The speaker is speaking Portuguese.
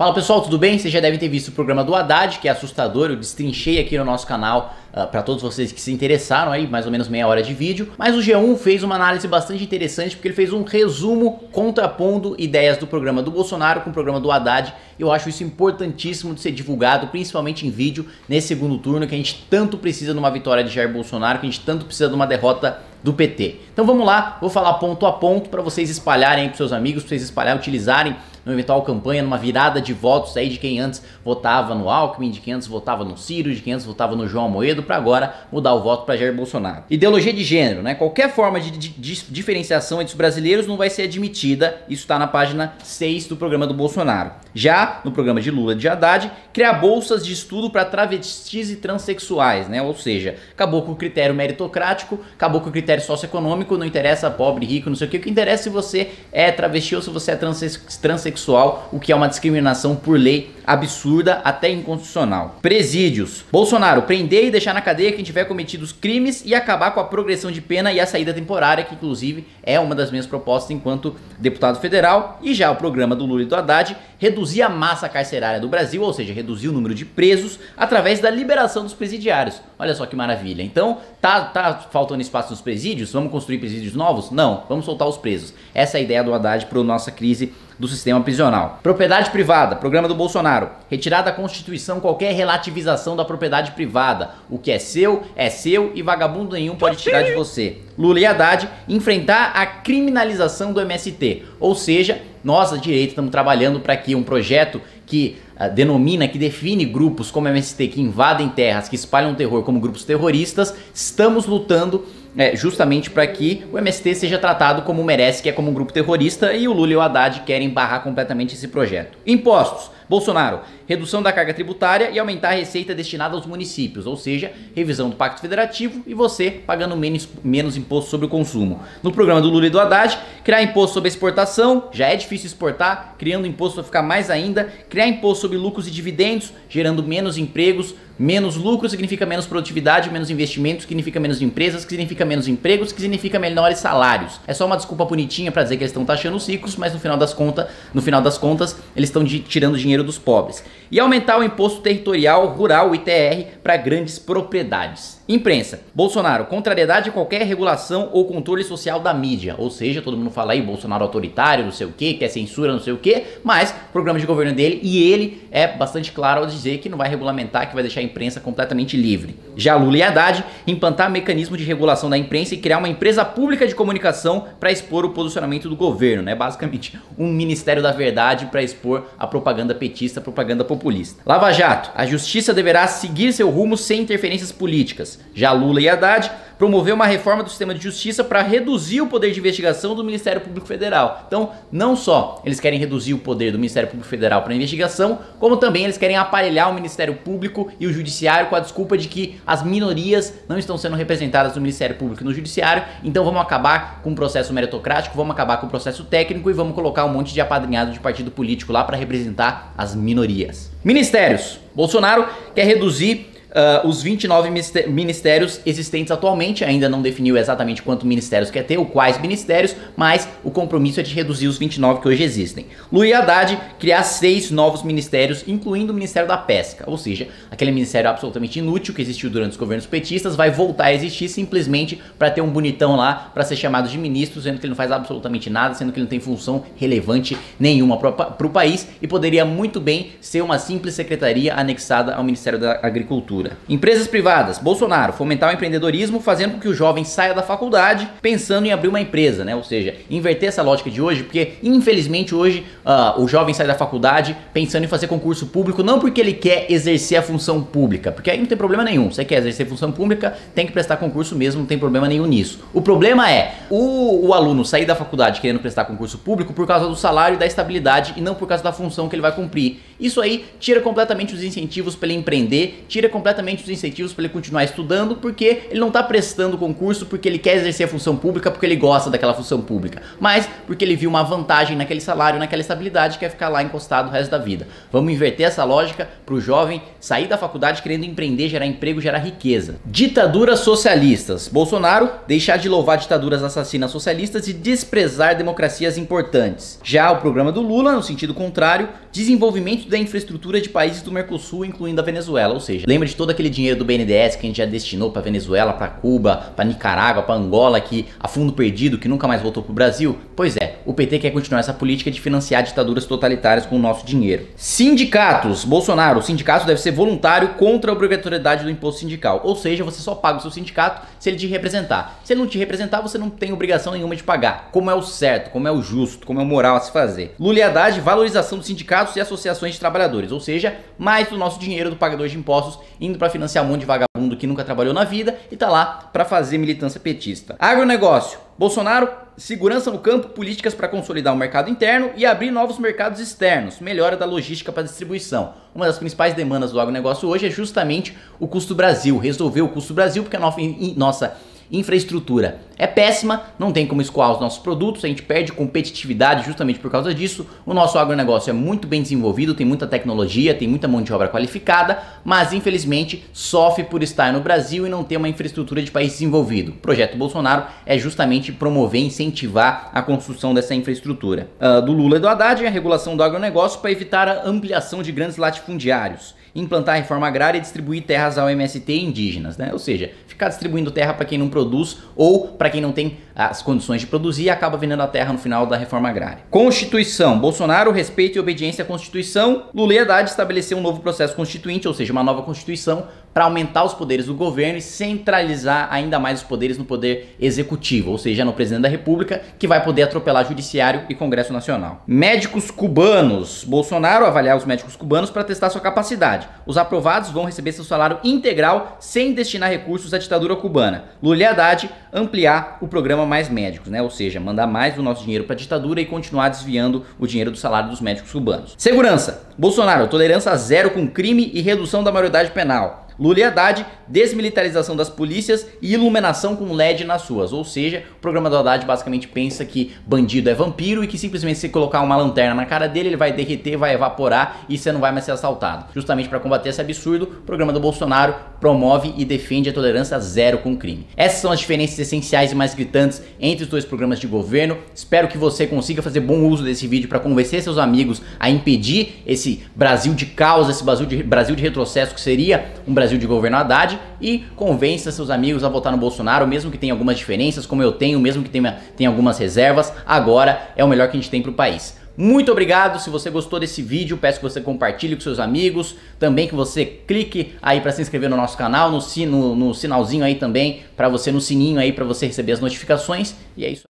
Fala pessoal, tudo bem? Vocês já devem ter visto o programa do Haddad, que é assustador, eu destrinchei aqui no nosso canal para todos vocês que se interessaram aí, mais ou menos meia hora de vídeo. Mas o G1 fez uma análise bastante interessante porque ele fez um resumo contrapondo ideias do programa do Bolsonaro com o programa do Haddad. Eu acho isso importantíssimo de ser divulgado, principalmente em vídeo, nesse segundo turno, que a gente tanto precisa de uma vitória de Jair Bolsonaro, que a gente tanto precisa de uma derrota do PT. Então vamos lá, vou falar ponto a ponto para vocês espalharem aí para seus amigos, para vocês espalharem, utilizarem numa eventual campanha, numa virada de votos aí de quem antes votava no Alckmin, de quem antes votava no Ciro, de quem antes votava no João Amoedo, para agora mudar o voto para Jair Bolsonaro. Ideologia de gênero, né? Qualquer forma de diferenciação entre os brasileiros não vai ser admitida, isso está na página 6 do programa do Bolsonaro. Já no programa de Lula e de Haddad, criar bolsas de estudo para travestis e transexuais, né? Ou seja, acabou com o critério meritocrático, acabou com o critério socioeconômico, não interessa pobre, rico, não sei o que interessa é se você é travesti ou se você é transexual, o que é uma discriminação por lei absurda, até inconstitucional. Presídios. Bolsonaro, prender e deixar na cadeia quem tiver cometido os crimes e acabar com a progressão de pena e a saída temporária, que inclusive é uma das minhas propostas enquanto deputado federal. E já o programa do Lula e do Haddad, reduzir a massa carcerária do Brasil, ou seja, reduzir o número de presos através da liberação dos presidiários. Olha só que maravilha. Então, tá faltando espaço nos presídios? Vamos construir presídios novos? Não, vamos soltar os presos. Essa é a ideia do Haddad para a nossa crise do sistema prisional. Propriedade privada, programa do Bolsonaro. Retirar da Constituição qualquer relativização da propriedade privada. O que é seu e vagabundo nenhum pode tirar de você. Lula e Haddad, enfrentar a criminalização do MST. Ou seja, nós, a direita, estamos trabalhando para que um projeto que que define grupos como MST que invadem terras, que espalham terror como grupos terroristas, estamos lutando justamente para que o MST seja tratado como merece, que é como um grupo terrorista, e o Lula e o Haddad querem barrar completamente esse projeto. Impostos. Bolsonaro, redução da carga tributária e aumentar a receita destinada aos municípios, ou seja, revisão do Pacto Federativo e você pagando menos imposto sobre o consumo. No programa do Lula e do Haddad, criar imposto sobre exportação, já é difícil exportar, criando imposto vai ficar mais ainda, criar imposto sobre lucros e dividendos, gerando menos empregos, menos lucro significa menos produtividade, menos investimento significa menos empresas, que significa menos empregos, que significa menores salários. É só uma desculpa bonitinha para dizer que eles estão taxando os ricos, mas no final das contas eles estão tirando dinheiro dos pobres. E aumentar o imposto territorial rural, o ITR, para grandes propriedades. Imprensa. Bolsonaro, contrariedade a qualquer regulação ou controle social da mídia. Ou seja, todo mundo fala aí, Bolsonaro autoritário, não sei o que, quer censura, não sei o que, mas o programa de governo dele, e ele é bastante claro ao dizer que não vai regulamentar, que vai deixar a imprensa completamente livre. Já Lula e Haddad, implantar mecanismo de regulação da imprensa e criar uma empresa pública de comunicação para expor o posicionamento do governo, né? Basicamente, um Ministério da Verdade para expor a propaganda petista, a propaganda populista. Lava Jato, a justiça deverá seguir seu rumo sem interferências políticas. Já Lula e Haddad, promoveu uma reforma do sistema de justiça para reduzir o poder de investigação do Ministério Público Federal. Então, não só eles querem reduzir o poder do Ministério Público Federal para investigação, como também eles querem aparelhar o Ministério Público e o Judiciário com a desculpa de que as minorias não estão sendo representadas no Ministério Público e no Judiciário, então vamos acabar com o processo meritocrático, vamos acabar com o processo técnico e vamos colocar um monte de apadrinhado de partido político lá para representar as minorias. Ministérios. Bolsonaro quer reduzir os 29 ministérios existentes atualmente, ainda não definiu exatamente quantos ministérios quer ter, ou quais ministérios, mas o compromisso é de reduzir os 29 que hoje existem. Lula e Haddad criar 6 novos ministérios, incluindo o Ministério da Pesca, ou seja, aquele ministério absolutamente inútil que existiu durante os governos petistas, vai voltar a existir simplesmente para ter um bonitão lá, para ser chamado de ministro, sendo que ele não faz absolutamente nada, sendo que ele não tem função relevante nenhuma para o país, e poderia muito bem ser uma simples secretaria anexada ao Ministério da Agricultura. Empresas privadas. Bolsonaro, fomentar o empreendedorismo, fazendo com que o jovem saia da faculdade pensando em abrir uma empresa, né? Ou seja, inverter essa lógica de hoje, porque infelizmente hoje o jovem sai da faculdade pensando em fazer concurso público, não porque ele quer exercer a função pública, porque aí não tem problema nenhum. Você quer exercer função pública, tem que prestar concurso mesmo, não tem problema nenhum nisso. O problema é o aluno sair da faculdade querendo prestar concurso público por causa do salário e da estabilidade e não por causa da função que ele vai cumprir. Isso aí tira completamente os incentivos para ele empreender, tira completamente completamente os incentivos para ele continuar estudando, porque ele não está prestando concurso porque ele quer exercer a função pública, porque ele gosta daquela função pública, mas porque ele viu uma vantagem naquele salário, naquela estabilidade, quer ficar lá encostado o resto da vida. Vamos inverter essa lógica para o jovem sair da faculdade querendo empreender, gerar emprego, gerar riqueza. Ditaduras socialistas. Bolsonaro deixar de louvar ditaduras assassinas socialistas e desprezar democracias importantes. Já o programa do Lula, no sentido contrário, desenvolvimento da infraestrutura de países do Mercosul, incluindo a Venezuela. Ou seja, lembra de todo aquele dinheiro do BNDES que a gente já destinou para Venezuela, para Cuba, para Nicarágua, para Angola, que a fundo perdido, que nunca mais voltou para o Brasil? Pois é, o PT quer continuar essa política de financiar ditaduras totalitárias com o nosso dinheiro. Sindicatos. Bolsonaro, o sindicato deve ser voluntário contra a obrigatoriedade do imposto sindical. Ou seja, você só paga o seu sindicato se ele te representar. Se ele não te representar, você não tem obrigação nenhuma de pagar. Como é o certo, como é o justo, como é o moral a se fazer. Lula e Haddad, valorização dos sindicatos e associações de trabalhadores. Ou seja, mais do nosso dinheiro do pagador de impostos indo para financiar um monte de vagabundo que nunca trabalhou na vida e tá lá para fazer militância petista. Agronegócio. Bolsonaro, segurança no campo, políticas para consolidar o mercado interno e abrir novos mercados externos, melhora da logística para distribuição. Uma das principais demandas do agronegócio hoje é justamente o custo Brasil, resolver o custo Brasil, porque a nossa infraestrutura é péssima, não tem como escoar os nossos produtos, a gente perde competitividade justamente por causa disso. O nosso agronegócio é muito bem desenvolvido, tem muita tecnologia, tem muita mão de obra qualificada, mas infelizmente sofre por estar no Brasil e não ter uma infraestrutura de país desenvolvido. O projeto Bolsonaro é justamente promover, incentivar a construção dessa infraestrutura. Do Lula e do Haddad, a regulação do agronegócio para evitar a ampliação de grandes latifundiários, implantar a reforma agrária e distribuir terras ao MST e indígenas, né? Ou seja, ficar distribuindo terra para quem não produz ou para quem não tem as condições de produzir e acaba vendendo a terra no final da reforma agrária. Constituição. Bolsonaro, respeito e obediência à Constituição. Lula e Haddad estabeleceu um novo processo constituinte, ou seja, uma nova Constituição para aumentar os poderes do governo e centralizar ainda mais os poderes no poder executivo, ou seja, no presidente da República, que vai poder atropelar Judiciário e Congresso Nacional. Médicos cubanos. Bolsonaro avaliar os médicos cubanos para testar sua capacidade. Os aprovados vão receber seu salário integral sem destinar recursos à ditadura cubana. Lula e Haddad ampliar o programa Mais Médicos, né? Ou seja, mandar mais do nosso dinheiro para a ditadura e continuar desviando o dinheiro do salário dos médicos cubanos. Segurança. Bolsonaro, tolerância zero com crime e redução da maioridade penal. Lula e Haddad, desmilitarização das polícias e iluminação com LED nas ruas. Ou seja, o programa do Haddad basicamente pensa que bandido é vampiro e que simplesmente se colocar uma lanterna na cara dele, ele vai derreter, vai evaporar e você não vai mais ser assaltado. Justamente para combater esse absurdo, o programa do Bolsonaro promove e defende a tolerância zero com crime. Essas são as diferenças essenciais e mais gritantes entre os dois programas de governo. Espero que você consiga fazer bom uso desse vídeo para convencer seus amigos a impedir esse Brasil de caos, esse Brasil de retrocesso que seria um Brasil de governo Haddad, e convença seus amigos a votar no Bolsonaro, mesmo que tenha algumas diferenças, como eu tenho, mesmo que tenha algumas reservas, agora é o melhor que a gente tem para o país. Muito obrigado, se você gostou desse vídeo, peço que você compartilhe com seus amigos, também que você clique aí para se inscrever no nosso canal, no sinalzinho aí também, para você, no sininho aí para você receber as notificações, e é isso.